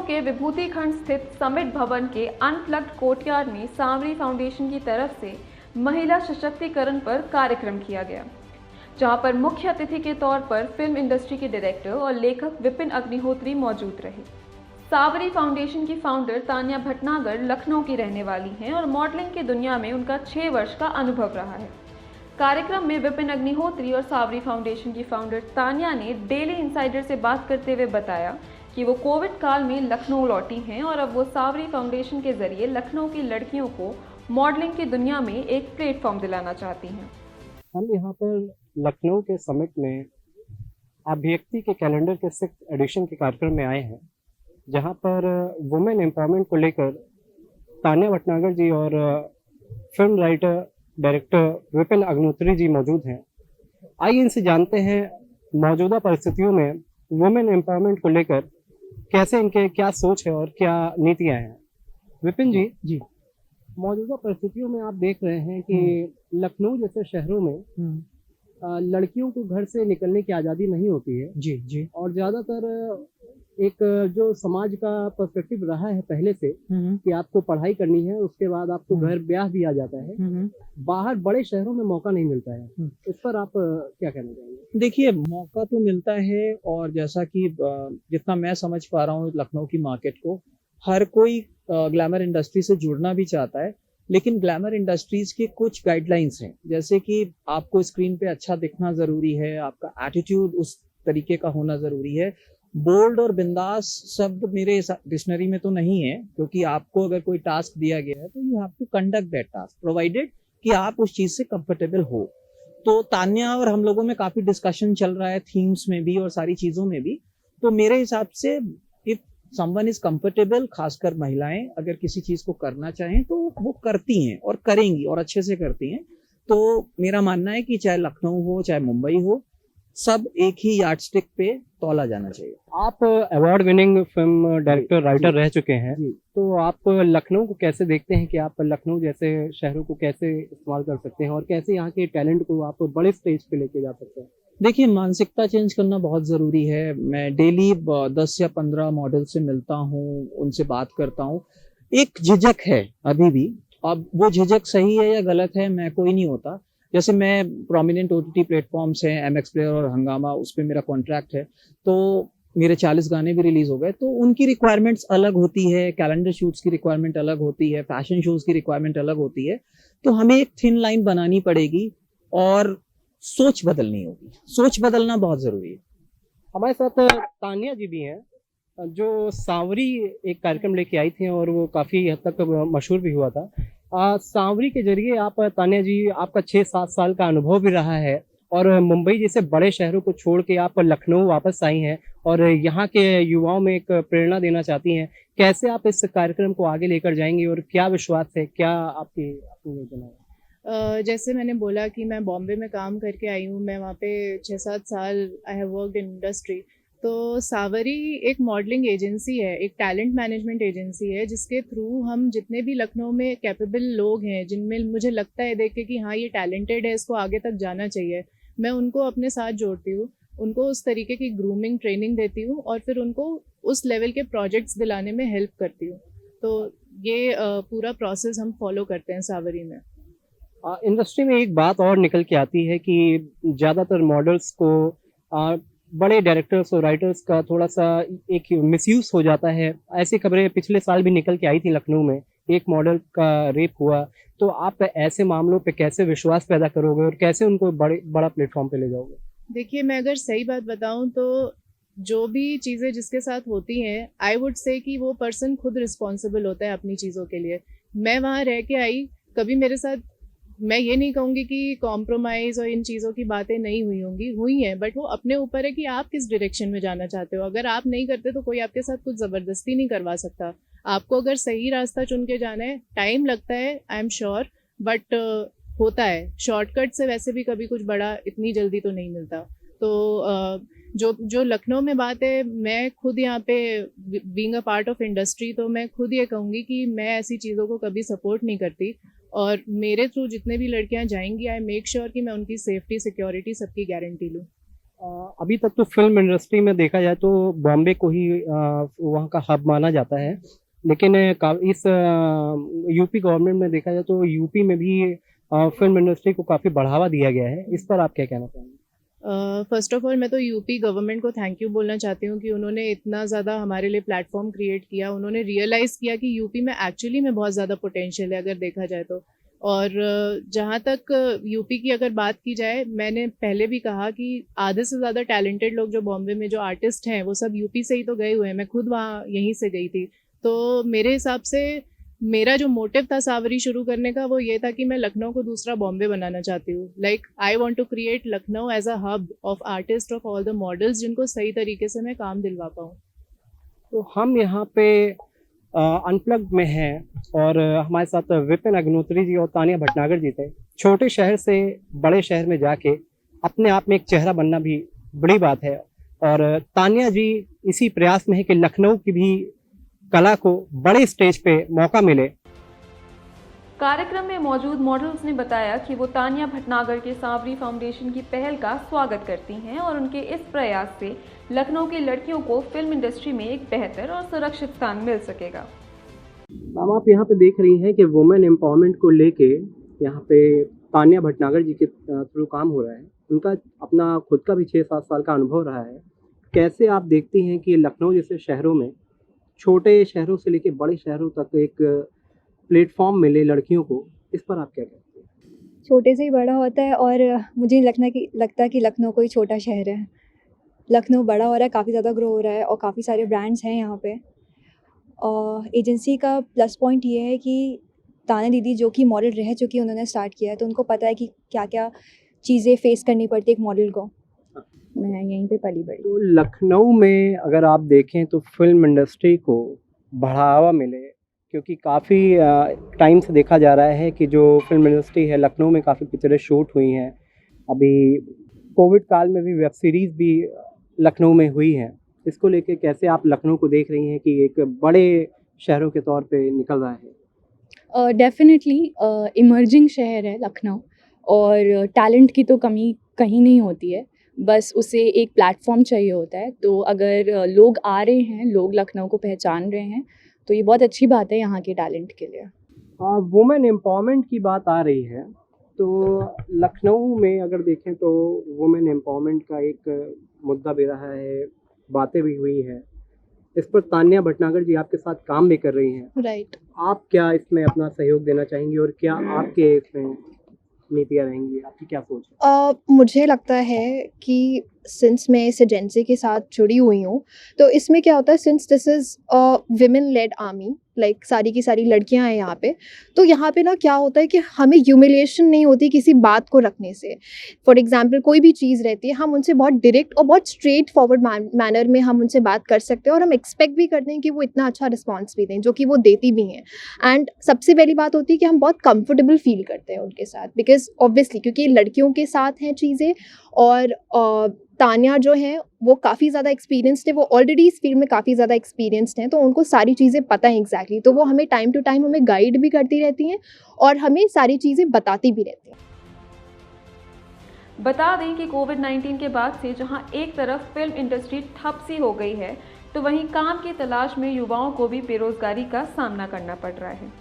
के विभूति खंड स्थित समिट भवन के अनप्लग्ड कोर्टयार्ड में सांवरी फाउंडेशन की तरफ से महिला सशक्तिकरण पर कार्यक्रम किया गया, जहां पर मुख्य अतिथि के तौर पर फिल्म इंडस्ट्री के डायरेक्टर और लेखक विपिन अग्निहोत्री मौजूद रहे। सांवरी फाउंडेशन की फाउंडर तान्या भटनागर लखनऊ की रहने वाली हैं और मॉडलिंग की दुनिया में उनका 6 वर्ष का अनुभव रहा है। कार्यक्रम में विपिन अग्निहोत्री और सांवरी फाउंडेशन की फाउंडर तान्या ने डेली इंसाइडर से बात करते हुए बताया कि वो कोविड काल में लखनऊ लौटी हैं और अब वो सांवरी फाउंडेशन के जरिए लखनऊ की लड़कियों को मॉडलिंग की दुनिया में एक प्लेटफॉर्म दिलाना चाहती हैं। हम यहाँ पर लखनऊ के समिट में अभिव्यक्ति के कैलेंडर के 6th एडिशन के कार्यक्रम में आए हैं, जहाँ पर वुमेन एम्पावरमेंट को लेकर तान्या भटनागर जी और film writer director Vipin Agnihotri ji मौजूद हैं। आइए इनसे जानते हैं मौजूदा परिस्थितियों में वुमेन एम्पावरमेंट को लेकर कैसे इनके क्या सोच है और क्या नीतियाँ हैं। विपिन जी, मौजूदा परिस्थितियों में आप देख रहे हैं कि लखनऊ जैसे शहरों में लड़कियों को घर से निकलने की आज़ादी नहीं होती है। जी। और ज़्यादातर एक जो समाज का पर्सपेक्टिव रहा है पहले से कि आपको पढ़ाई करनी है, उसके बाद आपको घर ब्याह भी आ जाता है। बाहर बड़े शहरों में मौका नहीं मिलता है। इस पर आप क्या कहना चाहेंगे? देखिए, मौका तो मिलता है और जैसा कि जितना मैं समझ पा रहा हूँ लखनऊ की मार्केट को, हर कोई ग्लैमर इंडस्ट्री से जुड़ना भी चाहता है, लेकिन ग्लैमर इंडस्ट्रीज के कुछ गाइडलाइंस हैं, जैसे कि आपको स्क्रीन पे अच्छा दिखना जरूरी है, आपका एटीट्यूड उस तरीके का होना जरूरी है। बोल्ड और बिंदास शब्द मेरे डिक्शनरी में तो नहीं है, क्योंकि आपको अगर कोई टास्क दिया गया है तो you have to conduct that task provided कि आप उस चीज से कंफर्टेबल हो। तो तान्या और हम लोगों में काफी डिस्कशन चल रहा है, थीम्स में भी और सारी चीजों में भी। तो मेरे हिसाब से इफ समवन इज कंफर्टेबल, खासकर महिलाएं अगर किसी चीज को करना चाहें तो वो करती हैं और करेंगी और अच्छे से करती हैं। तो मेरा मानना है कि चाहे लखनऊ हो चाहे मुंबई हो, सब एक ही यार्डस्टिक पे तौला जाना चाहिए। आप award winning film director writer रह चुके हैं, तो आप लखनऊ को कैसे देखते हैं कि आप लखनऊ जैसे शहरों को कैसे इस्तेमाल कर सकते हैं और कैसे यहाँ के टैलेंट को आप बड़े स्टेज पे लेके जा सकते हैं? देखिए, मानसिकता चेंज करना बहुत ज़रूरी है। मैं डेली 10 या 15 मॉडल से मिलता हूँ, उनसे बात करता हूँ। एक झिझक है अभी भी, अब वो झिझक सही है या गलत है मैं कोई नहीं होता। जैसे मैं प्रोमिनेंट OTT प्लेटफॉर्म्स हैं, MX प्लेयर और हंगामा, उस पर मेरा कॉन्ट्रैक्ट है, तो मेरे 40 गाने भी रिलीज हो गए। तो उनकी रिक्वायरमेंट्स अलग होती है, कैलेंडर शूट्स की रिक्वायरमेंट अलग होती है, फैशन शोज की रिक्वायरमेंट अलग होती है। तो हमें एक थिन लाइन बनानी पड़ेगी और सोच बदलनी होगी। सोच बदलना बहुत जरूरी है। हमारे साथ तान्या जी भी हैं, जो सांवरी एक कार्यक्रम लेके आई थी और वो काफी हद तक मशहूर भी हुआ था। सांवरी के जरिए आप तान्या जी, आपका 6-7 साल का अनुभव भी रहा है और मुंबई जैसे बड़े शहरों को छोड़ के आप लखनऊ वापस आई हैं और यहाँ के युवाओं में एक प्रेरणा देना चाहती हैं। कैसे आप इस कार्यक्रम को आगे लेकर जाएंगी और क्या विश्वास है, क्या आपकी योजना है? जैसे मैंने बोला कि मैं बॉम्बे में काम करके आई हूँ, मैं वहाँ पे 6-7 साल I have worked in industry. तो सांवरी एक मॉडलिंग एजेंसी है, एक टैलेंट मैनेजमेंट एजेंसी है, जिसके थ्रू हम जितने भी लखनऊ में कैपेबल लोग हैं, जिनमें मुझे लगता है देख के कि हाँ ये टैलेंटेड है, इसको आगे तक जाना चाहिए, मैं उनको अपने साथ जोड़ती हूँ, उनको उस तरीके की ग्रूमिंग ट्रेनिंग देती हूँ और फिर उनको उस लेवल के प्रोजेक्ट्स दिलाने में हेल्प करती हूँ। तो ये पूरा प्रोसेस हम फॉलो करते हैं सांवरी में। इंडस्ट्री में एक बात और निकल के आती है कि ज़्यादातर मॉडल्स को बड़े डायरेक्टर्स और राइटर्स का थोड़ा सा एक मिसयूज हो जाता है। ऐसी खबरें पिछले साल भी निकल के आई थी, लखनऊ में एक मॉडल का रेप हुआ। तो आप ऐसे मामलों पे कैसे विश्वास पैदा करोगे और कैसे उनको बड़ा प्लेटफॉर्म पे ले जाओगे? देखिए, मैं अगर सही बात बताऊं तो जो भी चीज़ें जिसके साथ होती हैं, आई वुड से कि वो पर्सन खुद रिस्पॉन्सिबल होता है अपनी चीज़ों के लिए। मैं वहाँ रह के आई, कभी मेरे साथ, मैं ये नहीं कहूँगी कि कॉम्प्रोमाइज़ और इन चीज़ों की बातें नहीं हुई होंगी, हुई हैं, बट वो अपने ऊपर है कि आप किस डायरेक्शन में जाना चाहते हो। अगर आप नहीं करते तो कोई आपके साथ कुछ ज़बरदस्ती नहीं करवा सकता। आपको अगर सही रास्ता चुन के जाना है, टाइम लगता है, आई एम श्योर, बट होता है। शॉर्टकट से वैसे भी कभी कुछ बड़ा इतनी जल्दी तो नहीं मिलता। तो जो लखनऊ में बात है, मैं खुद यहाँ पे being a part of industry, तो मैं खुद ये कहूँगी कि मैं ऐसी चीज़ों को कभी सपोर्ट नहीं करती और मेरे थ्रू जितने भी लड़कियां जाएंगी, आई मेक श्योर कि मैं उनकी सेफ्टी सिक्योरिटी सबकी गारंटी लूँ। अभी तक तो फिल्म इंडस्ट्री में देखा जाए तो बॉम्बे को ही वहाँ का हब माना जाता है, लेकिन इस यूपी गवर्नमेंट में देखा जाए तो यूपी में भी फिल्म इंडस्ट्री को काफ़ी बढ़ावा दिया गया है। इस पर आप क्या कहना चाहेंगे? फर्स्ट ऑफ ऑल मैं तो यूपी गवर्नमेंट को थैंक यू बोलना चाहती हूँ कि उन्होंने इतना ज़्यादा हमारे लिए प्लेटफॉर्म क्रिएट किया। उन्होंने रियलाइज़ किया कि यूपी में एक्चुअली में बहुत ज़्यादा पोटेंशियल है अगर देखा जाए तो। और जहाँ तक यूपी की अगर बात की जाए, मैंने पहले भी कहा कि आधे से ज़्यादा टैलेंटेड लोग जो बॉम्बे में जो आर्टिस्ट हैं वो सब यूपी से ही तो गए हुए हैं। मैं खुद वहाँ यहीं से गई थी। तो मेरे हिसाब से मेरा जो मोटिव था सावरी शुरू करने का वो ये था कि मैं लखनऊ को दूसरा बॉम्बे बनाना चाहती हूँ। Like I want to create Lucknow as a hub of artist of all the models जिनको सही तरीके से मैं काम दिलवा पाऊँ। तो हम यहाँ पे अनप्लग्ड में हैं और हमारे साथ विपिन अग्निहोत्री जी और तानिया भटनागर जी थे। छोटे शहर से बड़े शहर में जाके अपने आप में एक चेहरा बनना भी बड़ी बात है, और तानिया जी इसी प्रयास में है कि लखनऊ की भी कला को बड़े स्टेज पे मौका मिले। कार्यक्रम में मौजूद मॉडल्स ने बताया कि वो तानिया भटनागर के सांवरी फाउंडेशन की पहल का स्वागत करती हैं और उनके इस प्रयास से लखनऊ की लड़कियों को फिल्म इंडस्ट्री में एक बेहतर और सुरक्षित स्थान मिल सकेगा। मैम, आप यहाँ पे देख रही हैं कि वुमेन एम्पावरमेंट को लेके यहाँ पे तानिया भटनागर जी के थ्रू काम हो रहा है। उनका अपना खुद का भी 6-7 साल का अनुभव रहा है। कैसे आप देखती हैं कि लखनऊ जैसे शहरों में, छोटे शहरों से लेके बड़े शहरों तक एक प्लेटफॉर्म मिले लड़कियों को, इस पर आप क्या कहते हैं? छोटे से ही बड़ा होता है और मुझे लगता है कि लखनऊ कोई छोटा शहर है। लखनऊ बड़ा हो रहा है, काफ़ी ज़्यादा ग्रो हो रहा है और काफ़ी सारे ब्रांड्स हैं यहाँ पे। और एजेंसी का प्लस पॉइंट ये है कि ताना दीदी जो कि मॉडल रह चुकी है, उन्होंने स्टार्ट किया है तो उनको पता है कि क्या क्या चीज़ें फेस करनी पड़ती है एक मॉडल को। मैं यहीं पे पली बड़ी। तो लखनऊ में अगर आप देखें तो फिल्म इंडस्ट्री को बढ़ावा मिले, क्योंकि काफ़ी टाइम से देखा जा रहा है कि जो फिल्म इंडस्ट्री है लखनऊ में काफ़ी पिक्चरें शूट हुई हैं। अभी कोविड काल में भी वेब सीरीज़ भी लखनऊ में हुई हैं। इसको लेके कैसे आप लखनऊ को देख रही हैं कि एक बड़े शहरों के तौर पे निकल रहा है? डेफिनेटली इमर्जिंग शहर है लखनऊ और टैलेंट की तो कमी कहीं नहीं होती है, बस उसे एक प्लेटफॉर्म चाहिए होता है। तो अगर लोग आ रहे हैं, लोग लखनऊ को पहचान रहे हैं तो ये बहुत अच्छी बात है यहाँ के टैलेंट के लिए। वुमेन एम्पावरमेंट की बात आ रही है तो लखनऊ में अगर देखें तो वुमेन एम्पावरमेंट का एक मुद्दा भी रहा है, बातें भी हुई हैं। इस पर तानिया भटनागर जी आपके साथ काम भी कर रही हैं। राइट। आप क्या इसमें अपना सहयोग देना चाहेंगी और क्या आपके इसमें नीतियाँ रहेंगी? आपकी क्या सोच है? मुझे लगता है कि सिंस मैं इस एजेंसी के साथ जुड़ी हुई हूँ तो इसमें क्या होता है, since this is women lead army, like सारी की सारी लड़कियां हैं यहाँ पे, तो यहाँ पे ना क्या होता है कि हमें ह्यूमिलिएशन नहीं होती किसी बात को रखने से। फॉर एग्जांपल कोई भी चीज़ रहती है, हम उनसे बहुत डायरेक्ट और बहुत स्ट्रेट फॉरवर्ड मैनर में हम उनसे बात कर सकते हैं और हम एक्सपेक्ट भी करते हैं कि वो इतना अच्छा रिस्पॉन्स भी दें, जो कि वो देती भी हैं। एंड सबसे पहली बात होती है कि हम बहुत कंफर्टेबल फील करते हैं उनके साथ, बिकॉज ऑब्वियसली क्योंकि लड़कियों के साथ हैं चीज़ें, और तानिया जो है वो काफ़ी ज़्यादा एक्सपीरियंस्ड है, वो ऑलरेडी इस फील्ड में काफ़ी ज़्यादा एक्सपीरियंस्ड हैं, तो उनको सारी चीज़ें पता हैं एग्जैक्टली। तो वो हमें टाइम टू टाइम हमें गाइड भी करती रहती हैं और हमें सारी चीज़ें बताती भी रहती हैं। बता दें कि कोविड-19 के बाद से जहां एक तरफ फिल्म इंडस्ट्री ठप सी हो गई है, तो वहीं काम की तलाश में युवाओं को भी बेरोजगारी का सामना करना पड़ रहा है।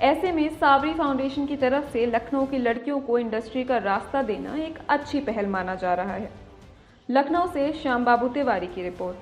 ऐसे में सावरी फाउंडेशन की तरफ से लखनऊ की लड़कियों को इंडस्ट्री का रास्ता देना एक अच्छी पहल माना जा रहा है। लखनऊ से श्याम बाबू तिवारी की रिपोर्ट।